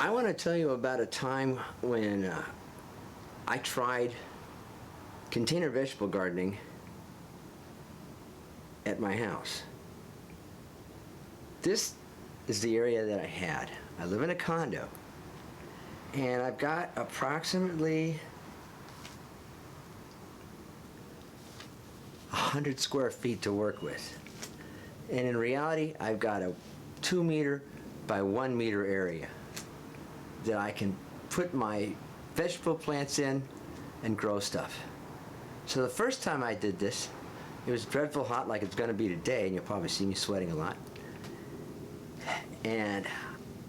I want to tell you about a time when I tried container vegetable gardening at my house. This is the area that I had. I live in a condo, and I've got approximately 100 square feet to work with. And in reality, I've got a 2 meter by 1 meter area that I can put my vegetable plants in and grow stuff. So the first time I did this, it was dreadful hot like it's going to be today, and you'll probably see me sweating a lot. And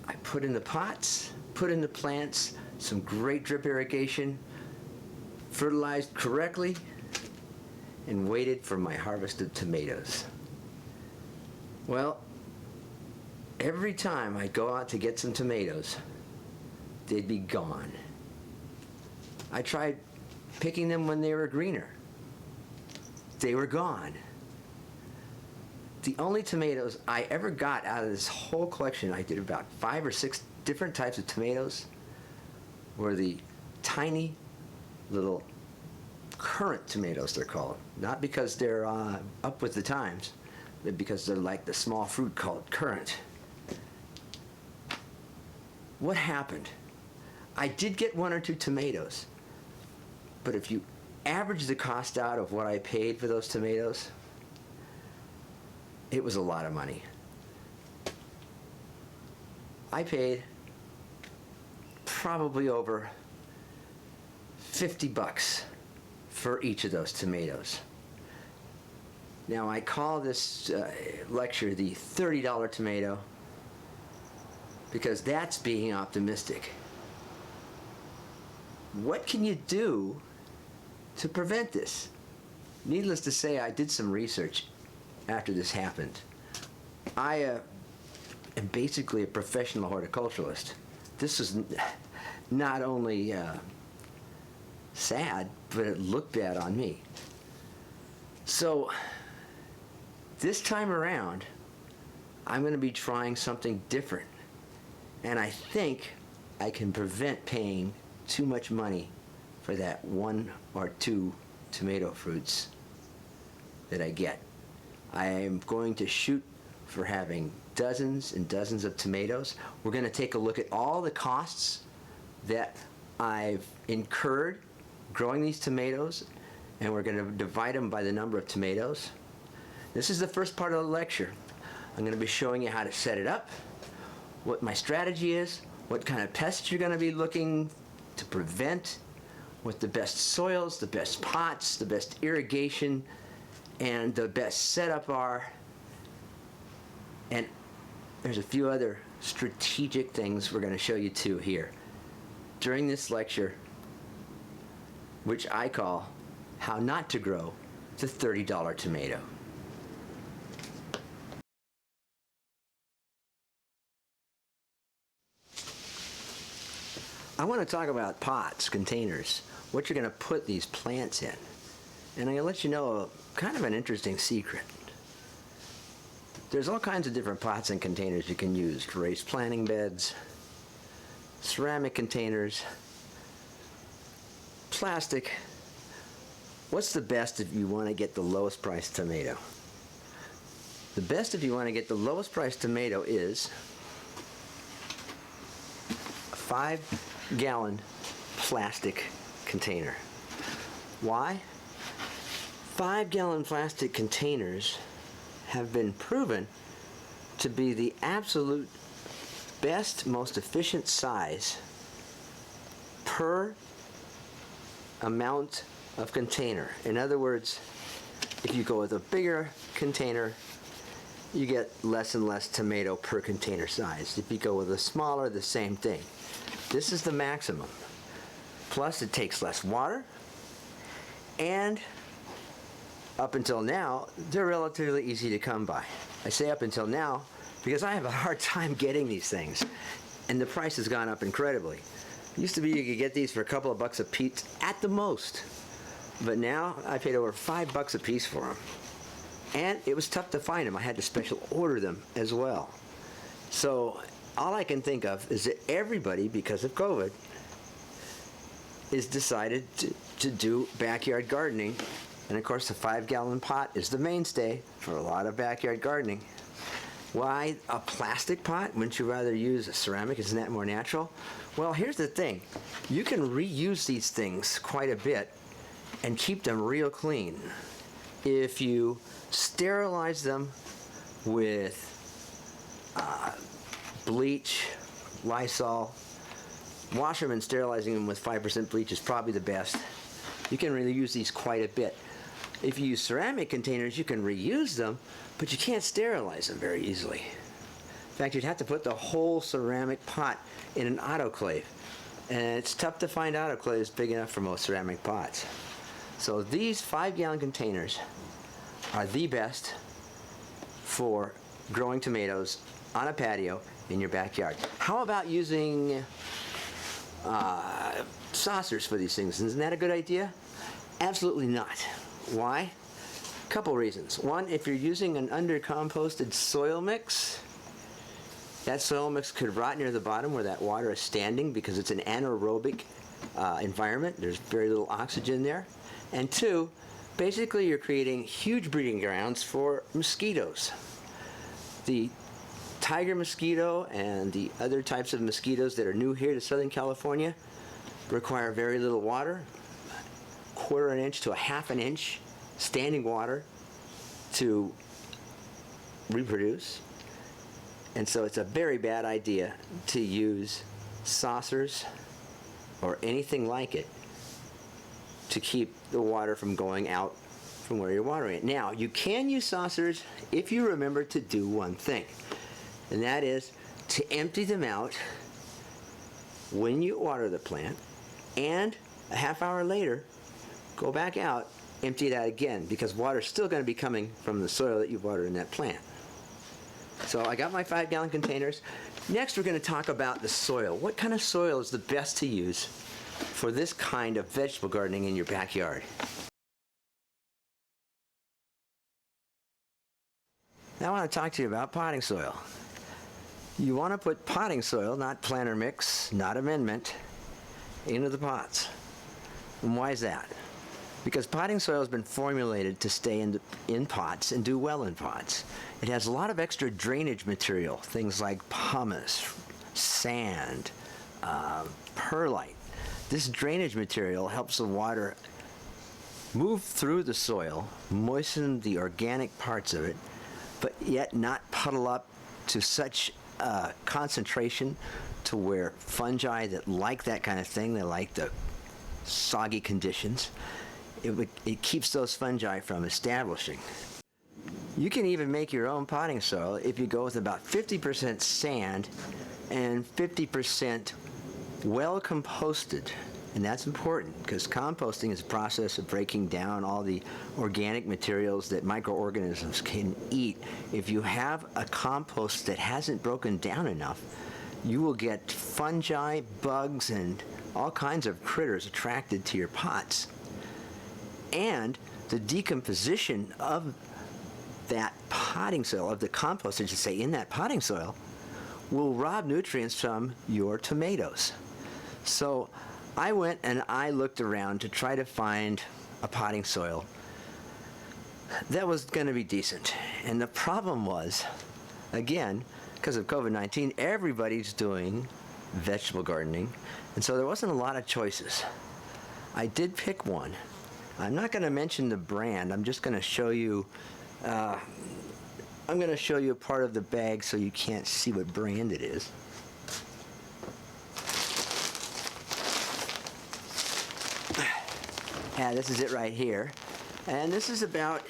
I put in the pots, put in the plants, some great drip irrigation, fertilized correctly, and waited for my harvested tomatoes. Well, every time I'd go out to get some tomatoes, they'd be gone. I tried picking them when they were greener. They were gone. The only tomatoes I ever got out of this whole collection, I did about 5 or 6 different types of tomatoes, were the tiny little currant tomatoes, they're called. Not because they're up with the times, but because they're like the small fruit called currant. What happened? I did get 1 or 2 tomatoes, but if you average the cost out of what I paid for those tomatoes, it was a lot of money. I paid probably over 50 bucks for each of those tomatoes. Now, I call this lecture the $30 tomato because that's being optimistic. What can you do to prevent this? Needless to say, I did some research after this happened. I am basically a professional horticulturalist. This is not only sad, but it looked bad on me. So this time around, I'm going to be trying something different. And I think I can prevent paying too much money for that 1 or 2 tomato fruits that I get. I am going to shoot for having dozens and dozens of tomatoes. We're going to take a look at all the costs that I've incurred growing these tomatoes, and we're going to divide them by the number of tomatoes. This is the first part of the lecture. I'm going to be showing you how to set it up, what my strategy is, what kind of pests you're going to be looking to prevent, what the best soils, the best pots, the best irrigation, and the best setup are. And there's a few other strategic things we're going to show you too here during this lecture, which I call How Not to Grow the $30 Tomato. I want to talk about pots, containers, what you're going to put these plants in. And I'm going to let you know kind of an interesting secret. There's all kinds of different pots and containers you can use. Raised planting beds, ceramic containers, plastic. What's the best if you want to get the lowest priced tomato? The best if you want to get the lowest priced tomato is a 5-gallon plastic container. Why? 5-gallon plastic containers have been proven to be the absolute best, most efficient size per amount of container. In other words, if you go with a bigger container, you get less and less tomato per container size. If you go with a smaller, the same thing. This is the maximum. Plus, it takes less water, and up until now, they're relatively easy to come by. I say up until now because I have a hard time getting these things, and the price has gone up incredibly. It used to be you could get these for a couple of bucks a piece at the most, but now I paid over $5 a piece for them. And it was tough to find them. I had to special order them as well. So all I can think of is that everybody, because of COVID, is decided to do backyard gardening. And of course, the 5-gallon pot is the mainstay for a lot of backyard gardening. Why a plastic pot? Wouldn't you rather use a ceramic? Isn't that more natural? Well, here's the thing. You can reuse these things quite a bit and keep them real clean if you sterilize them with bleach, Lysol. Wash them and sterilizing them with 5% bleach is probably the best. You can really use these quite a bit. If you use ceramic containers, you can reuse them, but you can't sterilize them very easily. In fact, you'd have to put the whole ceramic pot in an autoclave. And it's tough to find autoclaves big enough for most ceramic pots. So these 5-gallon containers are the best for growing tomatoes on a patio in your backyard. How about using saucers for these things? Isn't that a good idea? Absolutely not. Why? A couple reasons. One, if you're using an undercomposted soil mix, that soil mix could rot near the bottom where that water is standing because it's an anaerobic environment. There's very little oxygen there. And two, basically you're creating huge breeding grounds for mosquitoes. The tiger mosquito and the other types of mosquitoes that are new here to Southern California require very little water, 1/4 inch to 1/2 inch standing water to reproduce. And so it's a very bad idea to use saucers or anything like it to keep the water from going out from where you're watering it. Now, you can use saucers if you remember to do one thing, and that is to empty them out when you water the plant, and a half hour later, go back out, empty it out again, because water's still going to be coming from the soil that you watered in that plant. So I got my 5-gallon containers. Next, we're going to talk about the soil. What kind of soil is the best to use for this kind of vegetable gardening in your backyard? Now I want to talk to you about potting soil. You want to put potting soil, not planter mix, not amendment, into the pots. And why is that? Because potting soil has been formulated to stay in pots and do well in pots. It has a lot of extra drainage material, things like pumice, sand, perlite. This drainage material helps the water move through the soil, moisten the organic parts of it, but yet not puddle up to such concentration to where fungi that like that kind of thing, they like the soggy conditions, it keeps those fungi from establishing. You can even make your own potting soil if you go with about 50% sand and 50% well composted. And that's important because composting is a process of breaking down all the organic materials that microorganisms can eat. If you have a compost that hasn't broken down enough, you will get fungi, bugs, and all kinds of critters attracted to your pots. And the decomposition of that potting soil, of the compost, I should say, in that potting soil, will rob nutrients from your tomatoes. So I went and I looked around to try to find a potting soil that was going to be decent. And the problem was, again, because of COVID-19, everybody's doing vegetable gardening, and so there wasn't a lot of choices. I did pick one. I'm not going to mention the brand. I'm just going to show you a part of the bag so you can't see what brand it is. Yeah, this is it right here. And this is about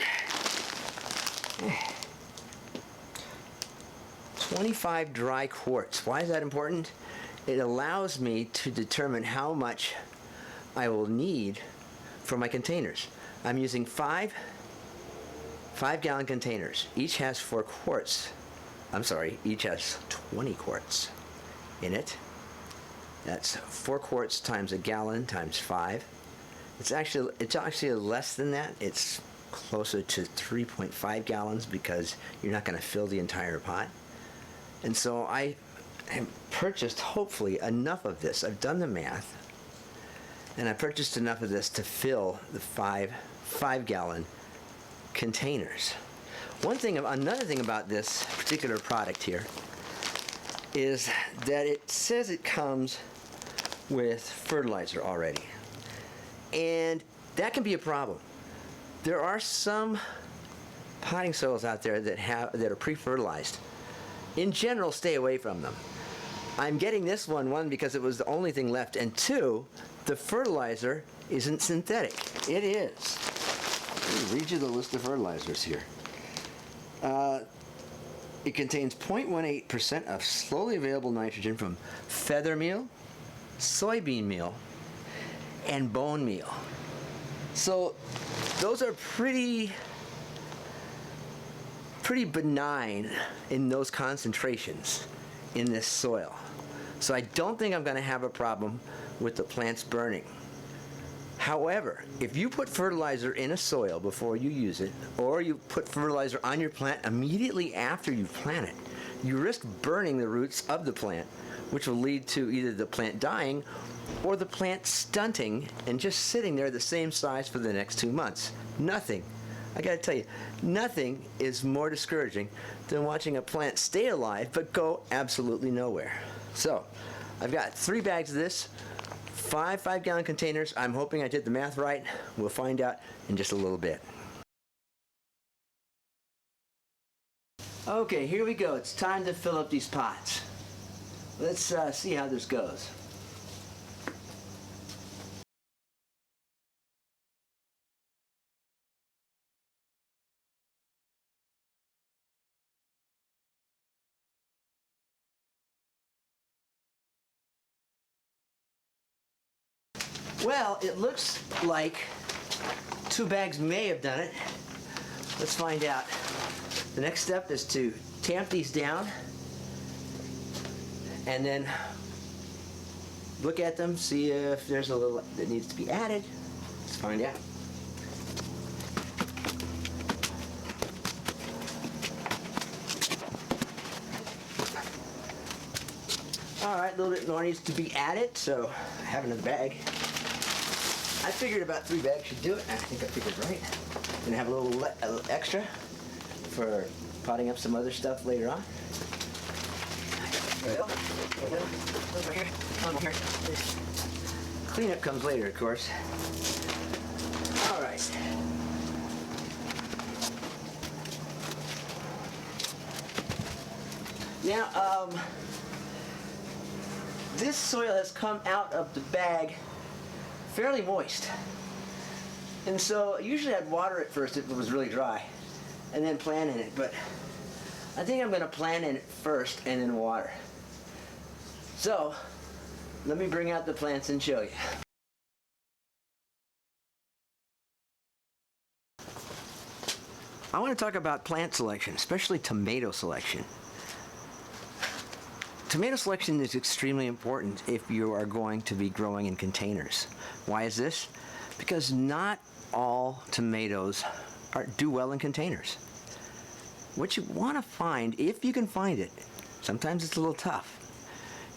25 dry quarts. Why is that important? It allows me to determine how much I will need for my containers. I'm using 5-gallon containers. Each has 4 quarts. Each has 20 quarts in it. That's 4 quarts times a gallon times 5. It's actually less than that. It's closer to 3.5 gallons because you're not going to fill the entire pot. And so I purchased, hopefully, enough of this. I've done the math, and I purchased enough of this to fill the five-gallon containers. Another thing about this particular product here is that it says it comes with fertilizer already, and that can be a problem. There are some potting soils out there that are pre-fertilized. In general, stay away from them. I'm getting this one, because it was the only thing left, and two, the fertilizer isn't synthetic. It is. Let me read you the list of fertilizers here. It contains 0.18% of slowly available nitrogen from feather meal, soybean meal, and bone meal. So those are pretty benign in those concentrations in this soil. So I don't think I'm going to have a problem with the plants burning. However, if you put fertilizer in a soil before you use it, or you put fertilizer on your plant immediately after you plant it, you risk burning the roots of the plant, which will lead to either the plant dying or the plant stunting and just sitting there the same size for the next 2 months. Nothing, I gotta tell you, nothing is more discouraging than watching a plant stay alive but go absolutely nowhere. So, I've got 3 bags of this, 5 5-gallon containers. I'm hoping I did the math right. We'll find out in just a little bit. Okay, here we go. It's time to fill up these pots. Let's see how this goes. Well, it looks like 2 bags may have done it. Let's find out. The next step is to tamp these down and then look at them, see if there's a little that needs to be added. Let's find out. All right, a little bit more needs to be added, so I have it in a bag. I figured about 3 bags should do it, and I think I figured right. Gonna have a little extra for potting up some other stuff later on. Over here. Over here. Cleanup comes later, of course. All right. Now, this soil has come out of the bag fairly moist. And so usually I'd water it first if it was really dry and then plant in it, but I think I'm going to plant in it first and then water. So let me bring out the plants and show you. I want to talk about plant selection, especially tomato selection. Tomato selection is extremely important if you are going to be growing in containers. Why is this? Because not all tomatoes do well in containers. What you want to find, if you can find it, sometimes it's a little tough,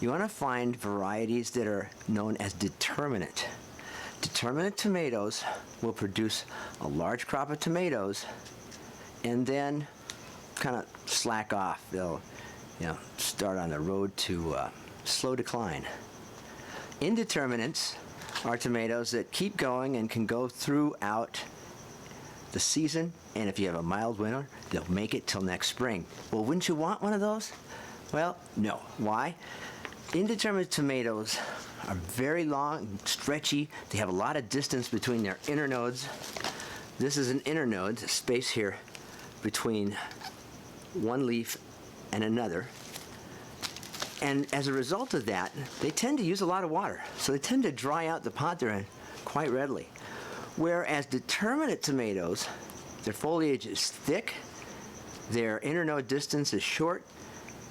you want to find varieties that are known as determinate. Determinate tomatoes will produce a large crop of tomatoes and then kind of slack off. They'll start on the road to slow decline. Indeterminates are tomatoes that keep going and can go throughout the season, and if you have a mild winter, they'll make it till next spring. Well, wouldn't you want one of those? Well, no. Why? Indeterminate tomatoes are very long and stretchy. They have a lot of distance between their internodes. This is an internode, the space here between one leaf and another. And as a result of that, they tend to use a lot of water. So they tend to dry out the pot they're in quite readily. Whereas determinate tomatoes, their foliage is thick, their internode distance is short,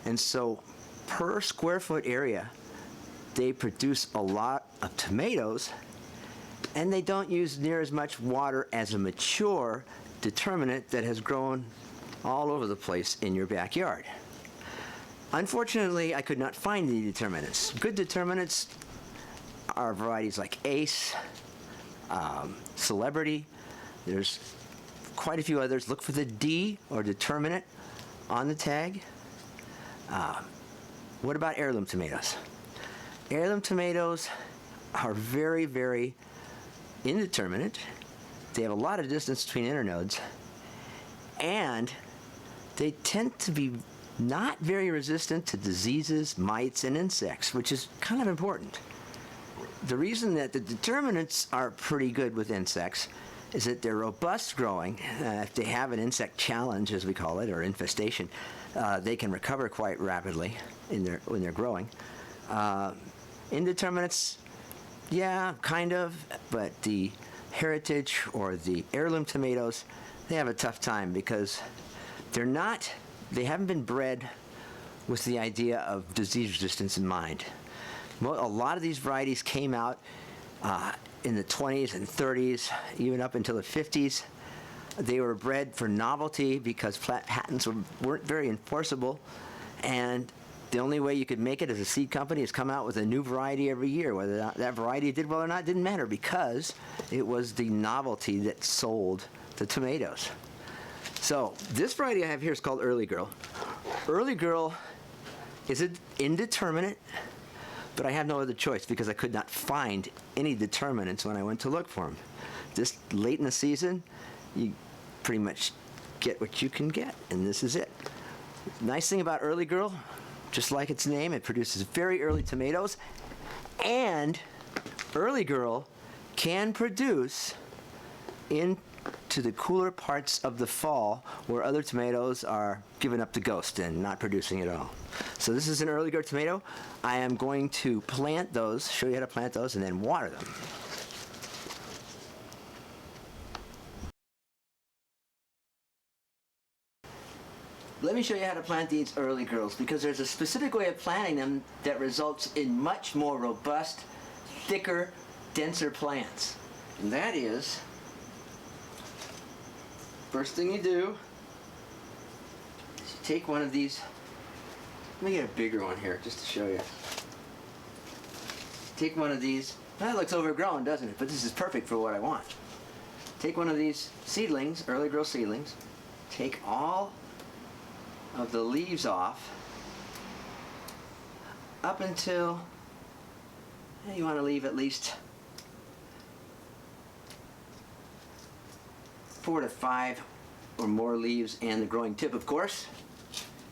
and so per square foot area, they produce a lot of tomatoes, and they don't use near as much water as a mature determinate that has grown all over the place in your backyard. Unfortunately, I could not find any determinants. Good determinants are varieties like Ace, Celebrity. There's quite a few others. Look for the D or determinant on the tag. What about heirloom tomatoes? Heirloom tomatoes are very, very indeterminate. They have a lot of distance between internodes, and they tend to be not very resistant to diseases, mites, and insects, which is kind of important. The reason that the determinants are pretty good with insects is that they're robust growing. If they have an insect challenge, as we call it, or infestation, they can recover quite rapidly when they're growing. Indeterminates, yeah, kind of, but the heritage or the heirloom tomatoes, they have a tough time because they haven't been bred with the idea of disease resistance in mind. A lot of these varieties came out in the 20s and 30s, even up until the 50s. They were bred for novelty because patents weren't very enforceable, and the only way you could make it as a seed company is come out with a new variety every year. Whether that variety did well or not didn't matter because it was the novelty that sold the tomatoes. So this variety I have here is called Early Girl. Early Girl is an indeterminate, but I have no other choice because I could not find any determinants when I went to look for them. This late in the season, you pretty much get what you can get, and this is it. Nice thing about Early Girl, just like its name, it produces very early tomatoes, and Early Girl can produce into the cooler parts of the fall where other tomatoes are giving up the ghost and not producing at all. So this is an Early Girl tomato. I am going to plant those, show you how to plant those, and then water them. Let me show you how to plant these Early Girls because there's a specific way of planting them that results in much more robust, thicker, denser plants. And that is, first thing you do is you take one of these. Let me get a bigger one here just to show you. Take one of these. That looks overgrown, doesn't it? But this is perfect for what I want. Take one of these seedlings, Early Girl seedlings. Take all of the leaves off up until you want to leave at least 4 to 5 or more leaves and the growing tip, of course.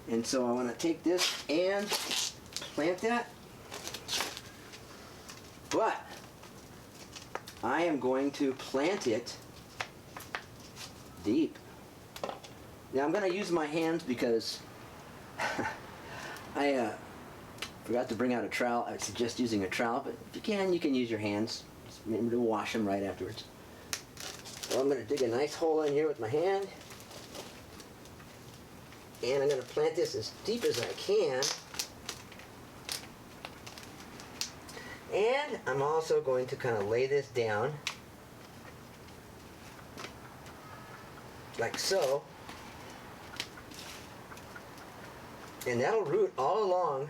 And so I want to take this and plant that. But I am going to plant it deep. Now I'm going to use my hands because I forgot to bring out a trowel. I suggest using a trowel, but if you can use your hands. Just remember to wash them right afterwards. So I'm going to dig a nice hole in here with my hand. And I'm going to plant this as deep as I can. And I'm also going to kind of lay this down like so. And that'll root all along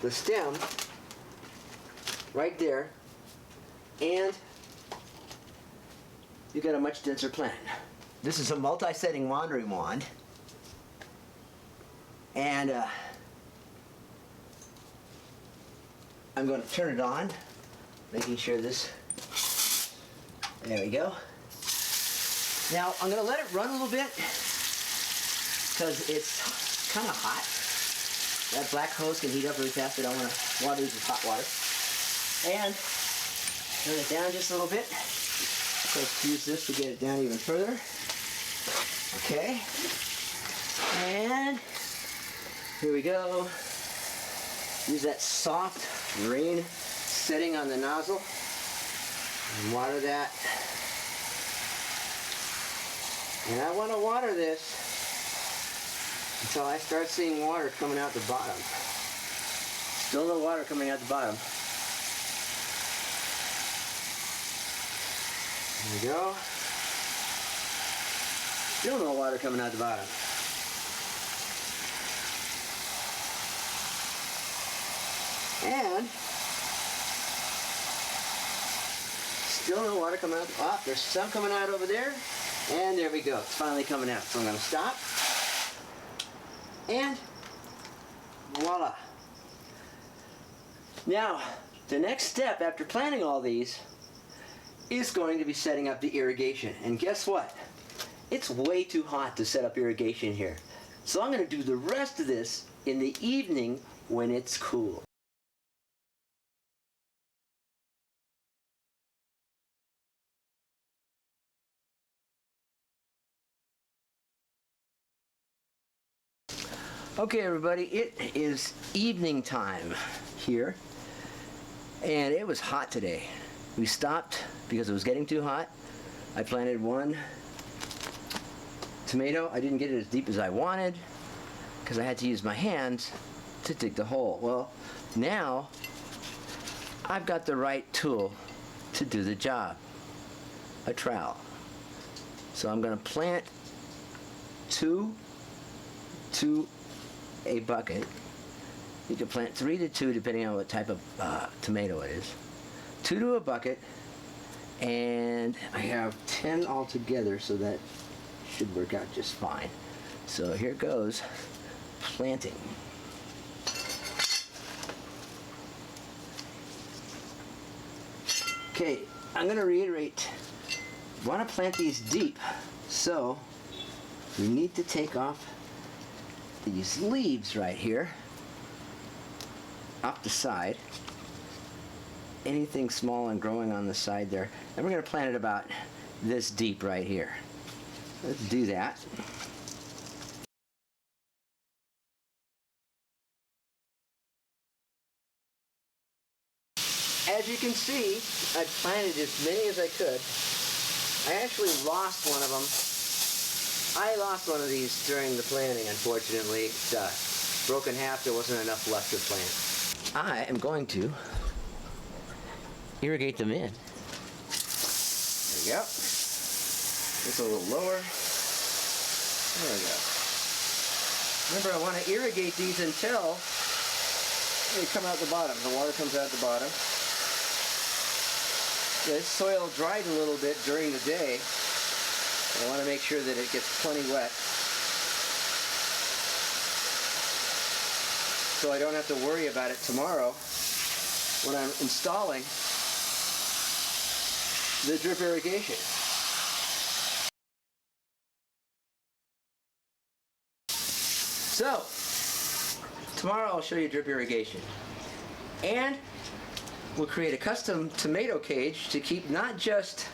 the stem right there. And you get a much denser plant. This is a multi-setting wandering wand. And I'm going to turn it on, making sure this, there we go. Now I'm going to let it run a little bit because it's kind of hot. That black hose can heat up really fast, but I want to water these with hot water. And turn it down just a little bit. Let's use this to get it down even further. Okay. And here we go. Use that soft rain setting on the nozzle and water that. And I want to water this until I start seeing water coming out the bottom. Still no water coming out the bottom. There we go. Still no water coming out the bottom. And still no water coming out. Oh, there's some coming out over there. And there we go. It's finally coming out. So I'm going to stop. And voila. Now, the next step after planting all these is going to be setting up the irrigation. And guess what? It's way too hot to set up irrigation here. So I'm going to do the rest of this in the evening when it's cool. Okay, everybody, it is evening time here, and it was hot today. We stopped because it was getting too hot. I planted one tomato. I didn't get it as deep as I wanted because I had to use my hands to dig the hole. Well, now I've got the right tool to do the job, a trowel. So I'm going to plant two to a bucket. You can plant 3 to 2 depending on what type of tomato it is. 2 to a bucket, and I have 10 altogether, so that should work out just fine. So here goes planting. Okay, I'm going to reiterate, want to plant these deep, so we need to take off these leaves right here off the side, anything small and growing on the side there, and we're going to plant it about this deep right here. Let's do that. As you can see, I planted as many as I could. I actually lost one of them. I lost one of these during the planting, unfortunately. It broke in half. There wasn't enough left to plant. I am going to irrigate them in. There we go. It's a little lower. There we go. Remember, I want to irrigate these until they come out the bottom. The water comes out the bottom. This soil dried a little bit during the day. I want to make sure that it gets plenty wet, so I don't have to worry about it tomorrow when I'm installing the drip irrigation. So, tomorrow I'll show you drip irrigation. And we'll create a custom tomato cage to keep not just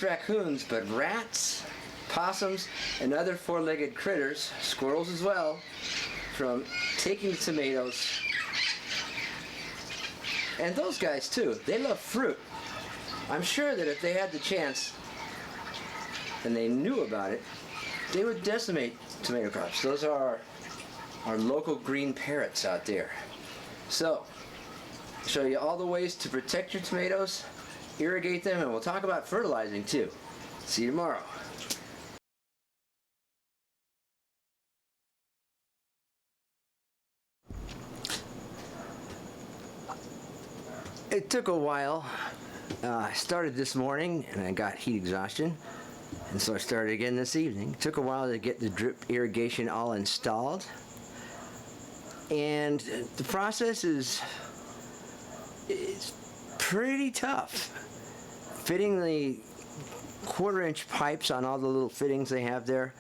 raccoons, but rats, possums, and other four-legged critters, squirrels as well, from taking the tomatoes. And those guys too, they love fruit. I'm sure that if they had the chance and they knew about it, they would decimate tomato crops. Those are our local green parrots out there. So, I'll show you all the ways to protect your tomatoes, irrigate them, and we'll talk about fertilizing too. See you tomorrow. It took a while. I started this morning and I got heat exhaustion, and so I started again this evening. It took a while to get the drip irrigation all installed, and the process is pretty tough. Fitting the 1/4-inch pipes on all the little fittings they have there,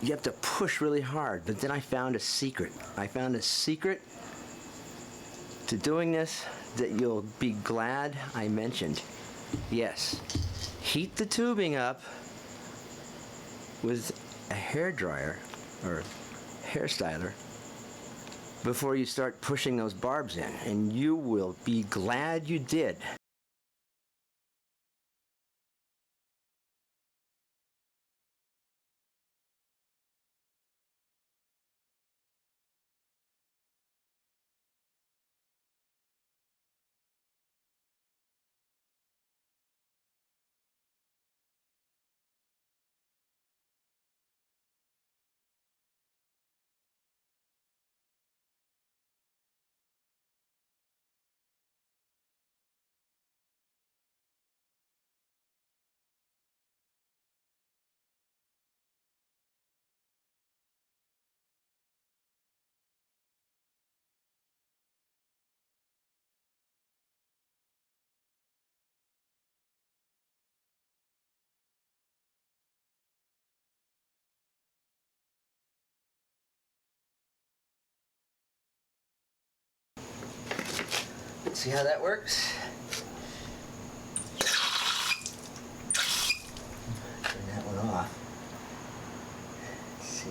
you have to push really hard. But then I found a secret. I found a secret to doing this that you'll be glad I mentioned. Yes, heat the tubing up with a hair dryer or hair styler before you start pushing those barbs in, and you will be glad you did. See how that works? Turn that one off. Let's see.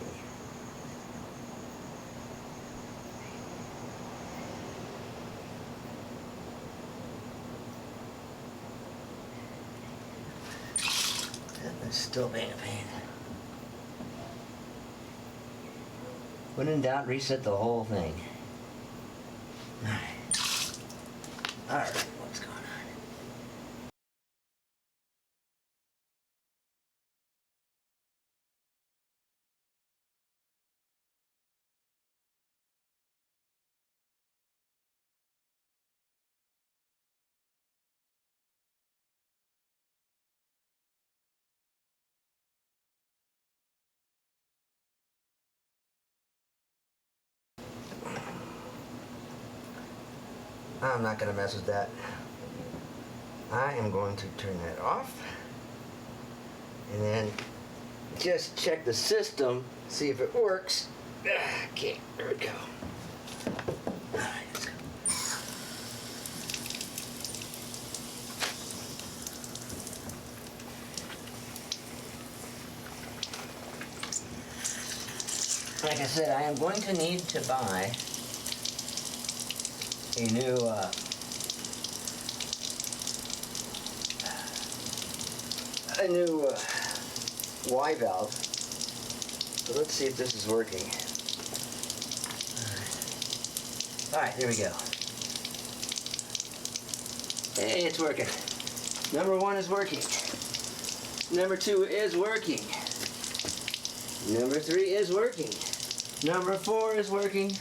That one's still being a pain. When in doubt, reset the whole thing. Alright, what's going on? I'm not going to mess with that. I am going to turn that off and then just check the system, see if it works. Okay, there we go. All right, let's go. Like I said, I am going to need to buy a new Y valve. So let's see if this is working. All right, there we go. Hey, it's working. Number 1 is working. Number 2 is working. Number 3 is working. Number 4 is working.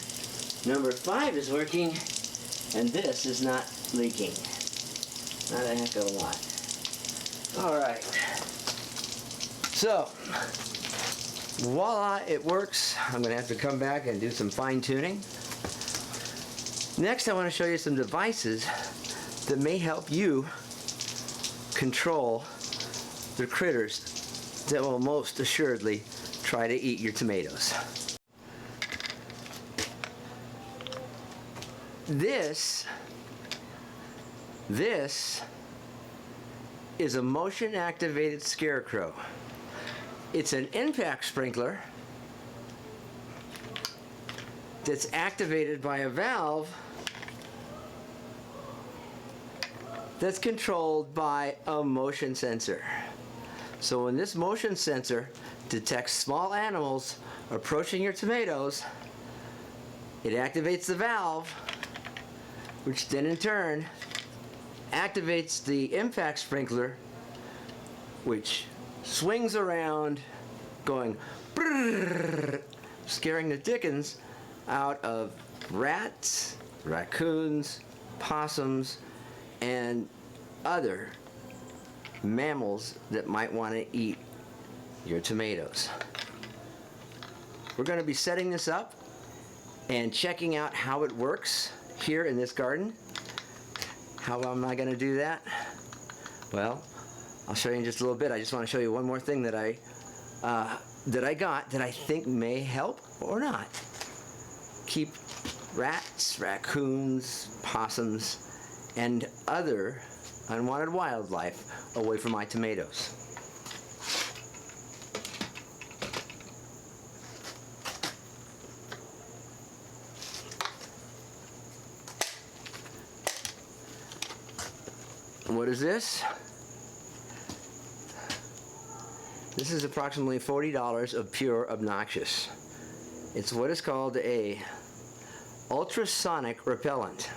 Number 5 is working. And this is not leaking. Not a heck of a lot. All right. So, voila, it works. I'm going to have to come back and do some fine tuning. Next, I want to show you some devices that may help you control the critters that will most assuredly try to eat your tomatoes. This is a motion-activated scarecrow. It's an impact sprinkler that's activated by a valve that's controlled by a motion sensor. So when this motion sensor detects small animals approaching your tomatoes, it activates the valve, which then in turn activates the impact sprinkler, which swings around going brrrr, scaring the dickens out of rats, raccoons, possums, and other mammals that might want to eat your tomatoes. We're going to be setting this up and checking out how it works here in this garden. How am I going to do that? Well, I'll show you in just a little bit. I just want to show you one more thing that I got that I think may help or not keep rats, raccoons, possums, and other unwanted wildlife away from my tomatoes. What is this? This is approximately $40 of pure obnoxious. It's what is called a ultrasonic repellent.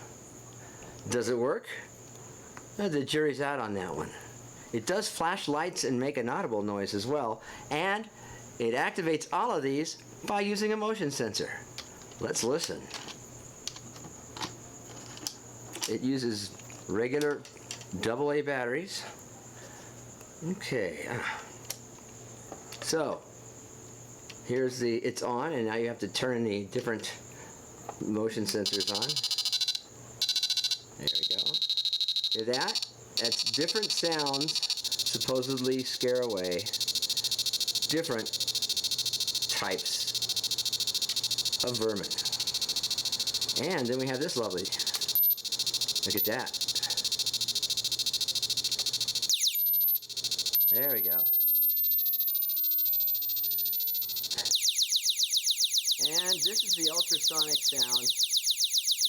Does it work? The jury's out on that one. It does flash lights and make an audible noise as well, and it activates all of these by using a motion sensor. Let's listen. It uses regular AA batteries. Okay. So, here's it's on, and now you have to turn the different motion sensors on. There we go. Hear that? That's different sounds, supposedly scare away different types of vermin. And then we have this lovely Look at that. There we go. And this is the ultrasonic sound.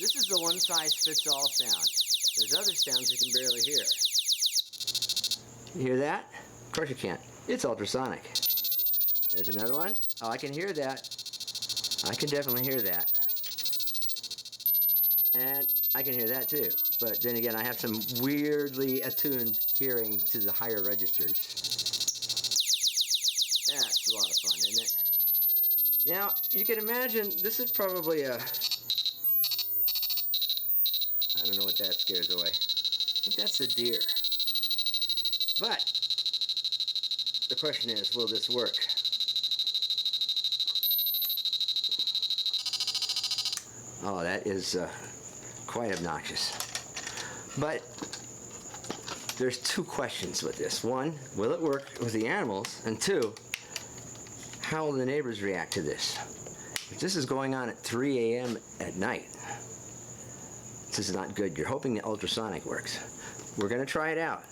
This is the one-size-fits-all sound. There's other sounds you can barely hear. You hear that? Of course you can't. It's ultrasonic. There's another one. Oh, I can hear that. I can definitely hear that. And I can hear that too. But then again, I have some weirdly attuned hearing to the higher registers. That's a lot of fun, isn't it? Now, you can imagine, this is probably a... I don't know what that scares away. I think that's the deer. But, the question is, will this work? Oh, that is quite obnoxious. But, there's two questions with this. One, will it work with the animals? And two, how will the neighbors react to this? If this is going on at 3 a.m. at night, this is not good. You're hoping the ultrasonic works. We're going to try it out.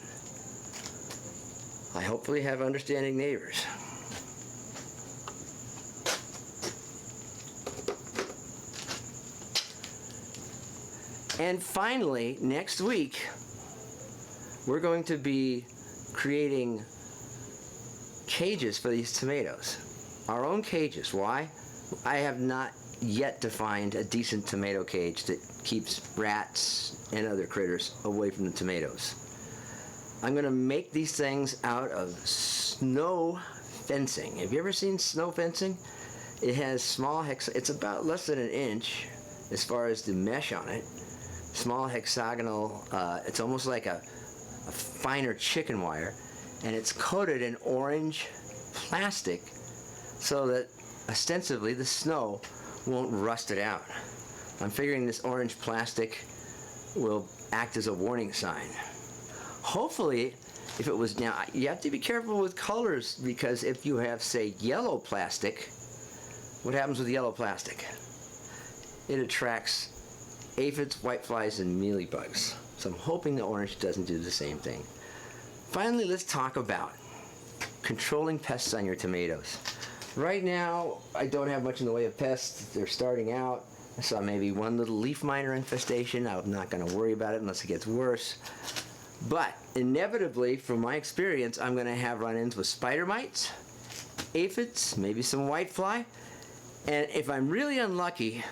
I hopefully have understanding neighbors. And finally, next week, we're going to be creating cages for these tomatoes. Our own cages. Why? I have not yet defined a decent tomato cage that keeps rats and other critters away from the tomatoes. I'm going to make these things out of snow fencing. Have you ever seen snow fencing? It has small it's about less than an inch as far as the mesh on it. Small hexagonal, it's almost like a finer chicken wire, and it's coated in orange plastic so that ostensibly the snow won't rust it out. I'm figuring this orange plastic will act as a warning sign. Hopefully, if it was, now you have to be careful with colors, because if you have, say, yellow plastic, what happens with yellow plastic? It attracts aphids, whiteflies, and mealybugs. So I'm hoping the orange doesn't do the same thing. Finally, let's talk about controlling pests on your tomatoes. Right now, I don't have much in the way of pests. They're starting out. I saw maybe one little leaf miner infestation. I'm not going to worry about it unless it gets worse. But inevitably, from my experience, I'm going to have run-ins with spider mites, aphids, maybe some whitefly, and if I'm really unlucky,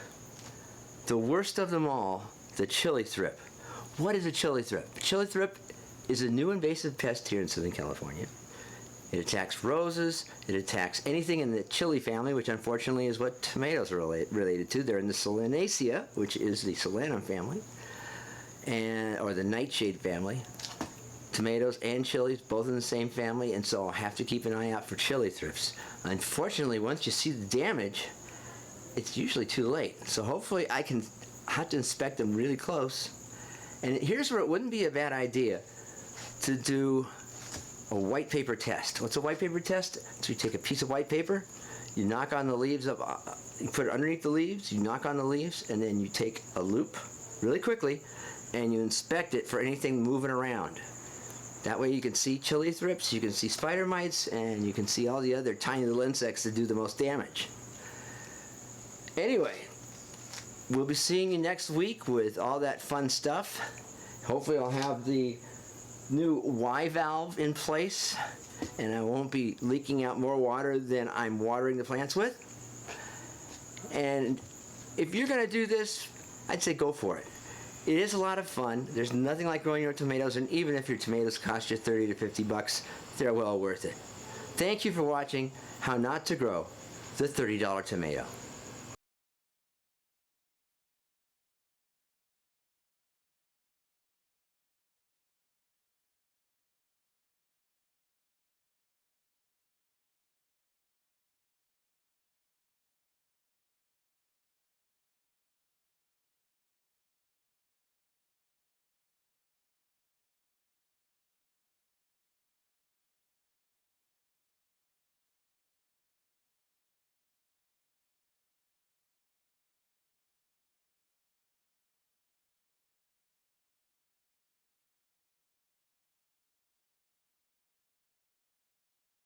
the worst of them all, the chili thrip. What is a chili thrip? Chili thrip is a new invasive pest here in Southern California. It attacks roses, it attacks anything in the chili family, which unfortunately is what tomatoes are related to. They're in the Solanaceae, which is the solanum family, or the nightshade family. Tomatoes and chilies, both in the same family, and so I'll have to keep an eye out for chili thrips. Unfortunately, once you see the damage, it's usually too late. So hopefully I can have to inspect them really close. And here's where it wouldn't be a bad idea to do a white paper test. What's a white paper test? So you take a piece of white paper, you knock on the leaves up, you put it underneath the leaves, you knock on the leaves, and then you take a loop really quickly and you inspect it for anything moving around. That way you can see chili thrips, you can see spider mites, and you can see all the other tiny little insects that do the most damage. Anyway, we'll be seeing you next week with all that fun stuff. Hopefully I'll have the new Y valve in place, and I won't be leaking out more water than I'm watering the plants with. And if you're going to do this, I'd say go for it. It is a lot of fun. There's nothing like growing your own tomatoes, and even if your tomatoes cost you 30 to 50 bucks, they're well worth it. Thank you for watching How Not to Grow the $30 Tomato.